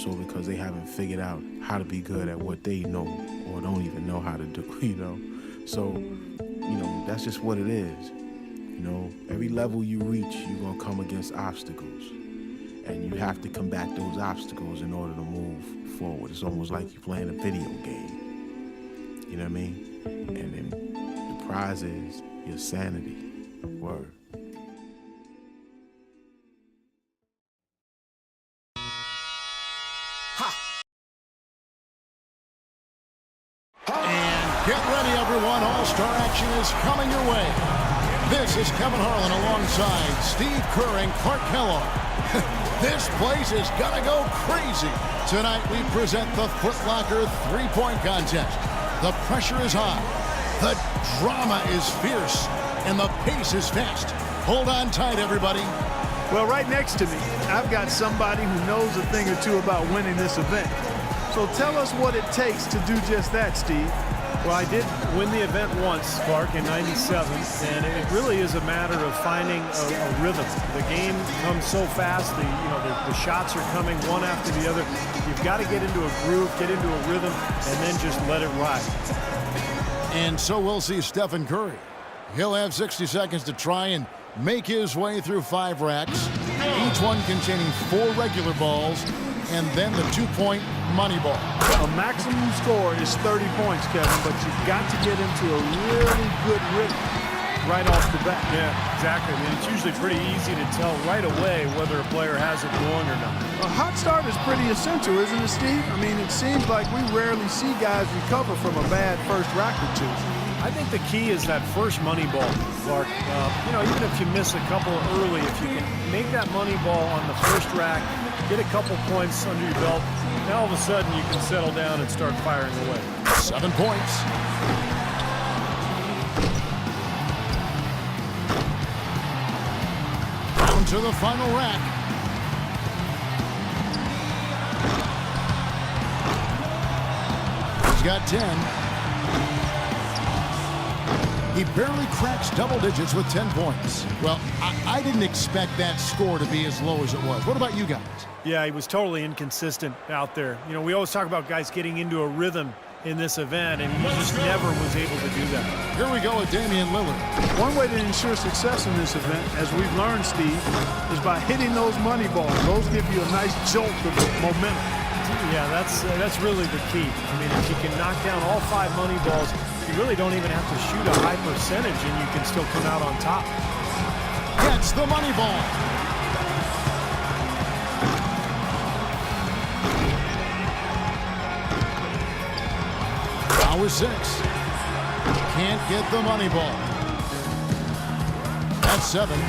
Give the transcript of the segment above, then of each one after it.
so because they haven't figured out how to be good at what they know or don't even know how to do, So, that's just what it is. Every level you reach, you're going to come against obstacles. And you have to combat those obstacles in order to move forward. It's almost like you're playing a video game. You know what I mean? And then the prize is your sanity. Word. And get ready, everyone. All-Star action is coming your way. This is Kevin Harlan alongside Steve Kerr and Clark Kellogg. This place is gonna go crazy. Tonight we present the Foot Locker three-point contest. The pressure is high, the drama is fierce, and the pace is fast. Hold on tight, everybody. Well, right next to me, I've got somebody who knows a thing or two about winning this event. So tell us what it takes to do just that, Steve. Well, I did win the event once, Clark, in '97, and it really is a matter of finding a rhythm. The game comes so fast, the shots are coming one after the other. You've got to get into a groove, get into a rhythm, and then just let it ride. And so we'll see Stephen Curry. He'll have 60 seconds to try and make his way through 5 racks, each one containing 4 regular balls, and then the 2-point money ball. A maximum score is 30 points, Kevin, but you've got to get into a really good rhythm right off the bat. Yeah, exactly. I mean, it's usually pretty easy to tell right away whether a player has it going or not. A hot start is pretty essential, isn't it, Steve? I mean, it seems like we rarely see guys recover from a bad first rack or two. I think the key is that first money ball, Clark. Even if you miss a couple early, if you can make that money ball on the first rack, get a couple points under your belt, now all of a sudden you can settle down and start firing away. 7 points. Down to the final rack. He's got 10. He barely cracks double digits with 10 points. Well, I didn't expect that score to be as low as it was. What about you guys? Yeah, he was totally inconsistent out there. We always talk about guys getting into a rhythm in this event, and he just never was able to do that. Here we go with Damian Lillard. One way to ensure success in this event, as we've learned, Steve, is by hitting those money balls. Those give you a nice jolt of momentum. Yeah, that's really the key. I mean, if you can knock down all 5 money balls, you really don't even have to shoot a high percentage, and you can still come out on top. Gets the money ball. Now with 6. Can't get the money ball. That's 7.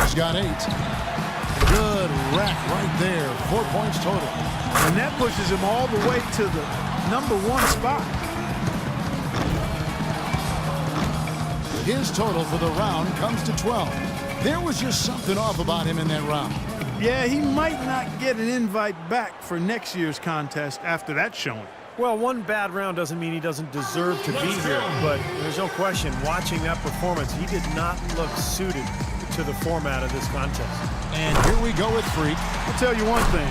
He's got 8. Good rack right there. 4 points total. And that pushes him all the way to the #1 spot. His total for the round comes to 12. There was just something off about him in that round. Yeah, he might not get an invite back for next year's contest after that showing. Well, one bad round doesn't mean he doesn't deserve to be here, but there's no question, watching that performance, he did not look suited to the format of this contest. And here we go with Freak. I'll tell you one thing.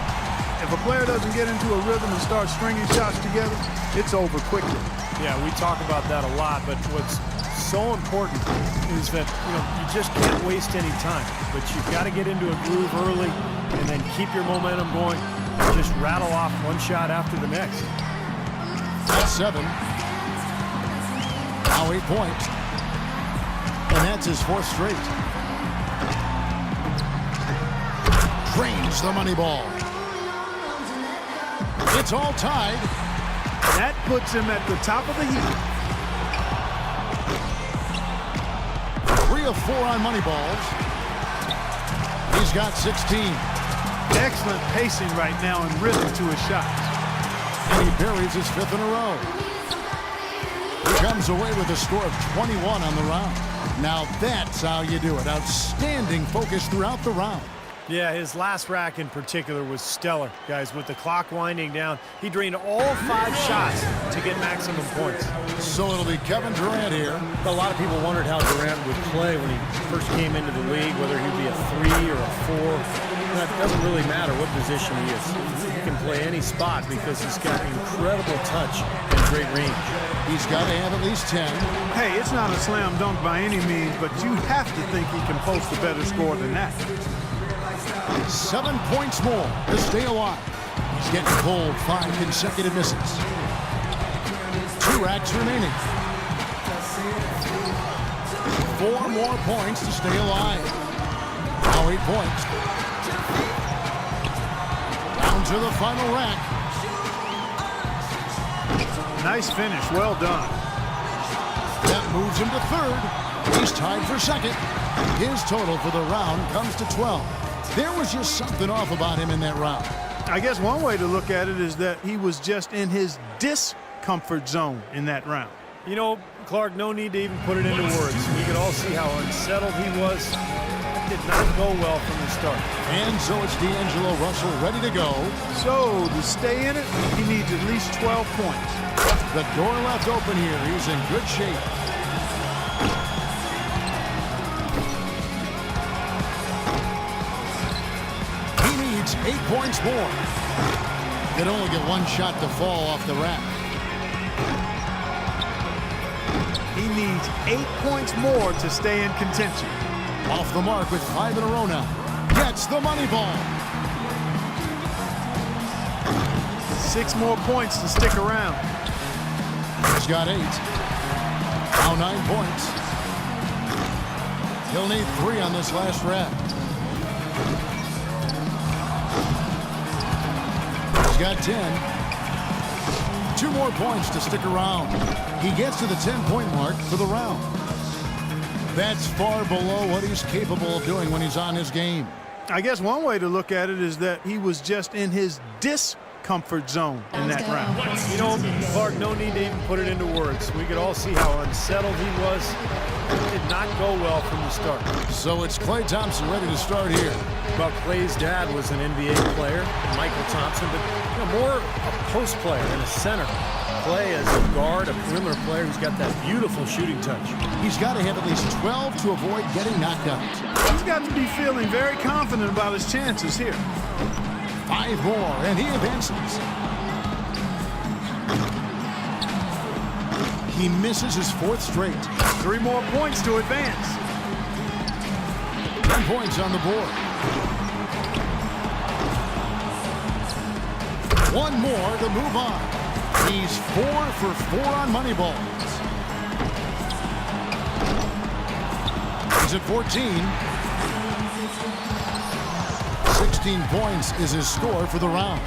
If a player doesn't get into a rhythm and start stringing shots together, it's over quickly. Yeah, we talk about that a lot, but what's so important is that, you just can't waste any time. But you've got to get into a groove early and then keep your momentum going and just rattle off one shot after the next. That's 7. Now 8 points. And that's his 4th straight. Drains the money ball. It's all tied. That puts him at the top of the heap. 3 of 4 on money balls. He's got 16. Excellent pacing right now and rhythm to his shots. And he buries his 5th in a row. He comes away with a score of 21 on the round. Now that's how you do it. Outstanding focus throughout the round. Yeah, his last rack in particular was stellar, guys. With the clock winding down, he drained all 5 shots to get maximum points. So it'll be Kevin Durant here. A lot of people wondered how Durant would play when he first came into the league, whether he'd be a 3 or a 4. That doesn't really matter what position he is. He can play any spot because he's got incredible touch and great range. He's got to have at least 10. Hey, it's not a slam dunk by any means, but you have to think he can post a better score than that. 7 points more to stay alive. He's getting cold. 5 consecutive misses. 2 racks remaining. 4 more points to stay alive. Now 8 points. Down to the final rack. Nice finish. Well done. That moves him to third. He's tied for second. His total for the round comes to 12. There was just something off about him in that round. I guess one way to look at it is that he was just in his discomfort zone in that round. You know, Clark, no need to even put it into words. We could all see how unsettled he was. That did not go well from the start. And so it's D'Angelo Russell ready to go. So to stay in it, he needs at least 12 points. The door left open here. He's in good shape. He needs 8 points more. Could only get 1 shot to fall off the rack. He needs 8 points more to stay in contention. Off the mark with 5 in a row now. Gets the money ball. 6 more points to stick around. He's got 8. Now 9 points. He'll need 3 on this last rack. He's got 10. 2 more points to stick around. He gets to the 10-point mark for the round. That's far below what he's capable of doing when he's on his game. I guess one way to look at it is that he was just in his discomfort zone in that round. You know, Clark, no need to even put it into words. We could all see how unsettled he was. It did not go well from the start. So it's Klay Thompson ready to start here. Well, Klay's dad was an NBA player, Michael Thompson, but more a post player than a center. Klay as a guard, a perimeter player who's got that beautiful shooting touch. He's got to have at least 12 to avoid getting knocked out. He's got to be feeling very confident about his chances here. 5 more, and he advances. He misses his 4th straight. 3 more points to advance. 10 points on the board. 1 more to move on. He's 4 for 4 on money balls. He's at 14. 16 points is his score for the round.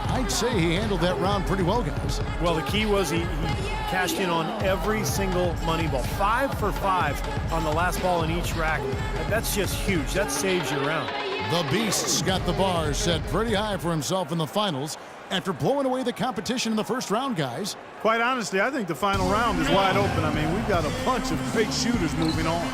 I'd say he handled that round pretty well, guys. Well, the key was he cashed in on every single money ball. 5 for 5 on the last ball in each rack. That's just huge. That saves your round. The Beast's got the bar set pretty high for himself in the finals after blowing away the competition in the first round, guys. Quite honestly, I think the final round is wide open. I mean, we've got a bunch of great shooters moving on.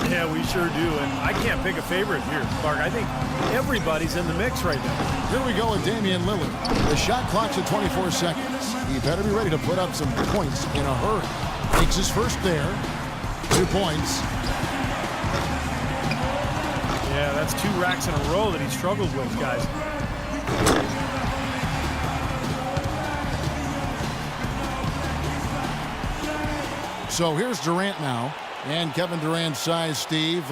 Yeah, we sure do, and I can't pick a favorite here, Clark. I think everybody's in the mix right now. Here we go with Damian Lillard. The shot clock's at 24 seconds. He better be ready to put up some points in a hurry. Makes his first there. 2 points. Yeah, that's 2 racks in a row that he struggled with, guys. So here's Durant now. And Kevin Durant's size, Steve.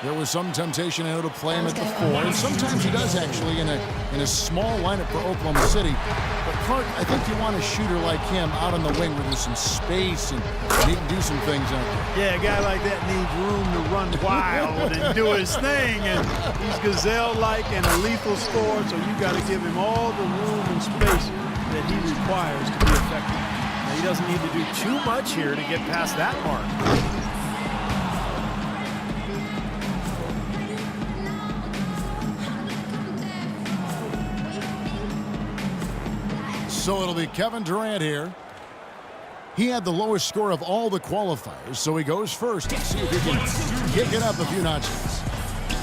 There was some temptation to play him at the 4. And sometimes he does actually in a small lineup for Oklahoma City. But Clark, I think you want a shooter like him out on the wing where there's some space and he can do some things out there. Yeah, a guy like that needs room to run wild and do his thing. And he's gazelle-like and a lethal scorer, so you got to give him all the room and space that he requires to be effective. Now, he doesn't need to do too much here to get past that mark. So it'll be Kevin Durant here. He had the lowest score of all the qualifiers, so he goes first. Let's see if he can kick it up a few notches.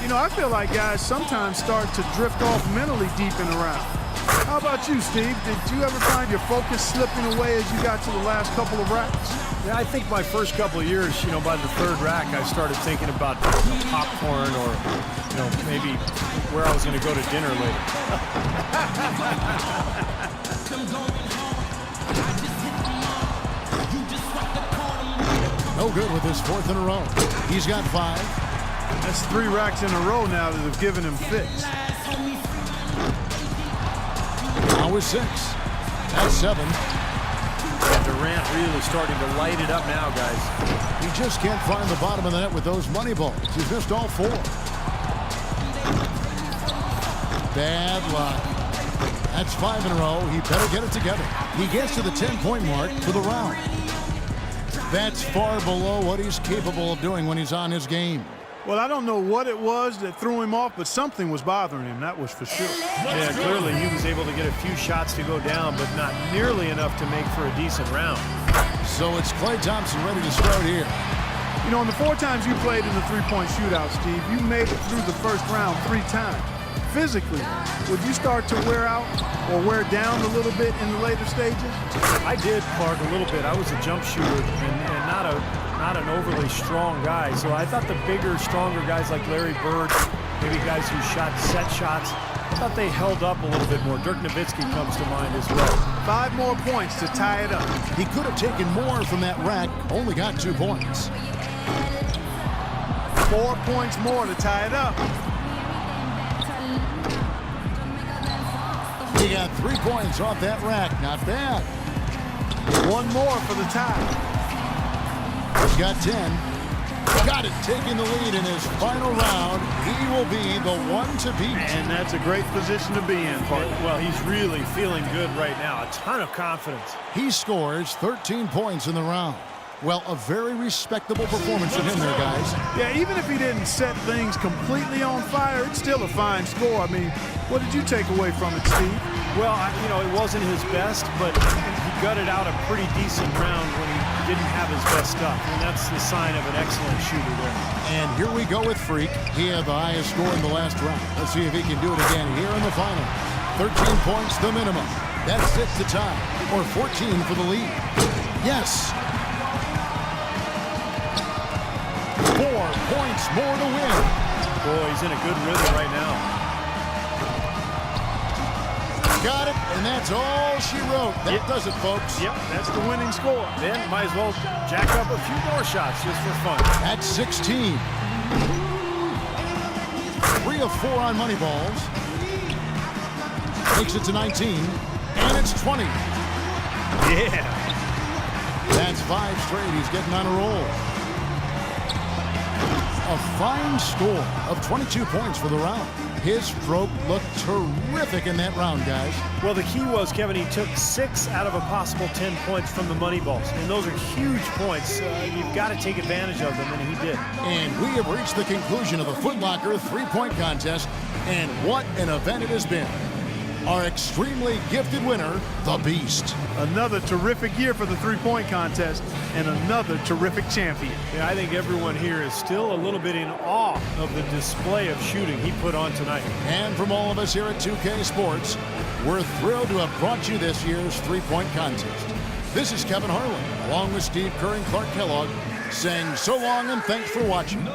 You know, I feel like guys sometimes start to drift off mentally deep in the round. How about you, Steve? Did you ever find your focus slipping away as you got to the last couple of racks? Yeah, I think my first couple of years, you know, by the third rack, I started thinking about popcorn or, you know, maybe where I was going to go to dinner later. No good with his fourth in a row. He's got 5. That's 3 racks in a row now that have given him fits. Now with 6. That's 7. And Durant really starting to light it up now, guys. He just can't find the bottom of the net with those money balls. He's missed all 4. Bad luck. That's 5 in a row. He better get it together. He gets to the 10-point mark for the round. That's far below what he's capable of doing when he's on his game. Well, I don't know what it was that threw him off, but something was bothering him, that was for sure. Yeah, clearly he was able to get a few shots to go down, but not nearly enough to make for a decent round. So it's Klay Thompson ready to start here. You know, in the 4 times you played in the three-point shootout, Steve, you made it through the first round 3 times. Physically, would you start to wear out or wear down a little bit in the later stages? I did, Clark, a little bit. I was a jump shooter and not an overly strong guy. So I thought the bigger, stronger guys like Larry Bird, maybe guys who shot set shots, I thought they held up a little bit more. Dirk Nowitzki comes to mind as well. 5 more points to tie it up. He could have taken more from that rack, only got 2 points. 4 points more to tie it up. He got 3 points off that rack. Not bad. 1 more for the tie. He's got 10. Got it, taking the lead in his final round. He will be the one to beat. And that's a great position to be in, partner. Well, he's really feeling good right now. A ton of confidence. He scores 13 points in the round. Well, a very respectable performance from him there, guys. Yeah, even if he didn't set things completely on fire, it's still a fine score. I mean, what did you take away from it, Steve? Well, you know, it wasn't his best, but he gutted out a pretty decent round when he didn't have his best stuff. And that's the sign of an excellent shooter there. And here we go with Freak. He had the highest score in the last round. Let's see if he can do it again here in the final. 13 points the minimum. That's it to tie, or 14 for the lead. Yes. 4 points more to win. Boy, he's in a good rhythm right now. Got it, and that's all she wrote. That does it, folks. Yep, that's the winning score. Then might as well jack up a few more shots just for fun. That's 16. 3 of 4 on money balls. Takes it to 19, and it's 20. Yeah. That's 5 straight. He's getting on a roll. A fine score of 22 points for the round. His stroke looked terrific in that round, guys. Well, the key was, Kevin, he took 6 out of a possible 10 points from the money balls. And those are huge points. You've got to take advantage of them, and he did. And we have reached the conclusion of the Foot Locker three-point contest. And what an event it has been. Our extremely gifted winner, the Beast. Another terrific year for the three-point contest and another terrific champion. Yeah, I think everyone here is still a little bit in awe of the display of shooting he put on tonight. And from all of us here at 2K Sports, we're thrilled to have brought you this year's three-point contest. This is Kevin Harlan, along with Steve Kerr and Clark Kellogg, saying so long and thanks for watching.